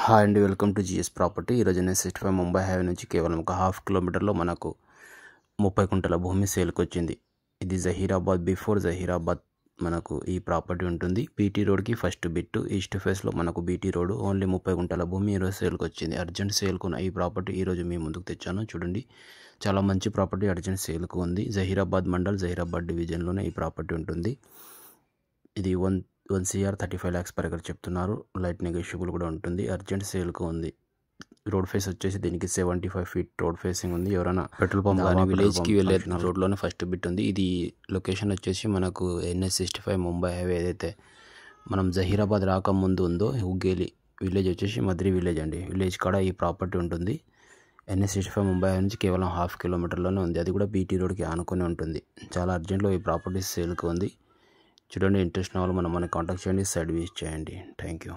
Hi అండి, welcome to GS property. ఈరోజు N65 Mumbai highway నుంచి కేవలం ఒక హాఫ్ కిలోమీటర్లో మనకు 30 కుంటల భూమి సేల్కి వచ్చింది. ఇది జహీరాబాద్, బిఫోర్ జహీరాబాద్ మనకు ఈ ప్రాపర్టీ ఉంటుంది. బీటీ రోడ్కి ఫస్ట్ బిట్టు, ఈస్ట్ ఫేస్లో మనకు బీటీ రోడ్. ఓన్లీ 30 కుంటల భూమి ఈరోజు సేల్కి వచ్చింది. అర్జెంట్ సేల్కున్న ఈ ప్రాపర్టీ ఈరోజు మీ ముందుకు తెచ్చాను. చూడండి, చాలా మంచి ప్రాపర్టీ అర్జెంట్ సేల్కు ఉంది. జహీరాబాద్ మండల్, జహీరాబాద్ డివిజన్లోనే ఈ ప్రాపర్టీ ఉంటుంది. ఇది 1 CR 35 lakhs per acre చెప్తున్నారు. లైట్ నెగోషియబుల్ కూడా ఉంటుంది. అర్జెంట్ సేల్కు ఉంది. రోడ్ ఫేస్ వచ్చేసి దీనికి 75 feet రోడ్ ఫేసింగ్ ఉంది. ఎవరైనా పెట్రోల్ పంప్ కానీ విలేజ్కి వెళ్ళే రోడ్లోనే ఫస్ట్ బిట్ ఉంది. ఇది లొకేషన్ వచ్చేసి మనకు NS65 ముంబై హైవే ఏదైతే మనం జహీరాబాద్ రాకముందు ఉందో హుగ్గేలి విలేజ్ వచ్చేసి మద్రి విలేజ్ అండి. విలేజ్ కాడ ఈ ప్రాపర్టీ ఉంటుంది. NS65 ముంబై హైవే నుంచి కేవలం హాఫ్ కిలోమీటర్లోనే ఉంది. అది కూడా బీటీ రోడ్కి ఆనుకొని ఉంటుంది. చాలా అర్జెంట్లో ఈ ప్రాపర్టీ సేల్కు ఉంది. చూడండి, ఇంట్రెస్ట్ ఉన్న వాళ్ళు మనకి కాంటాక్ట్ చేయండి, సైడ్ విజిట్ చేయండి. Thank you.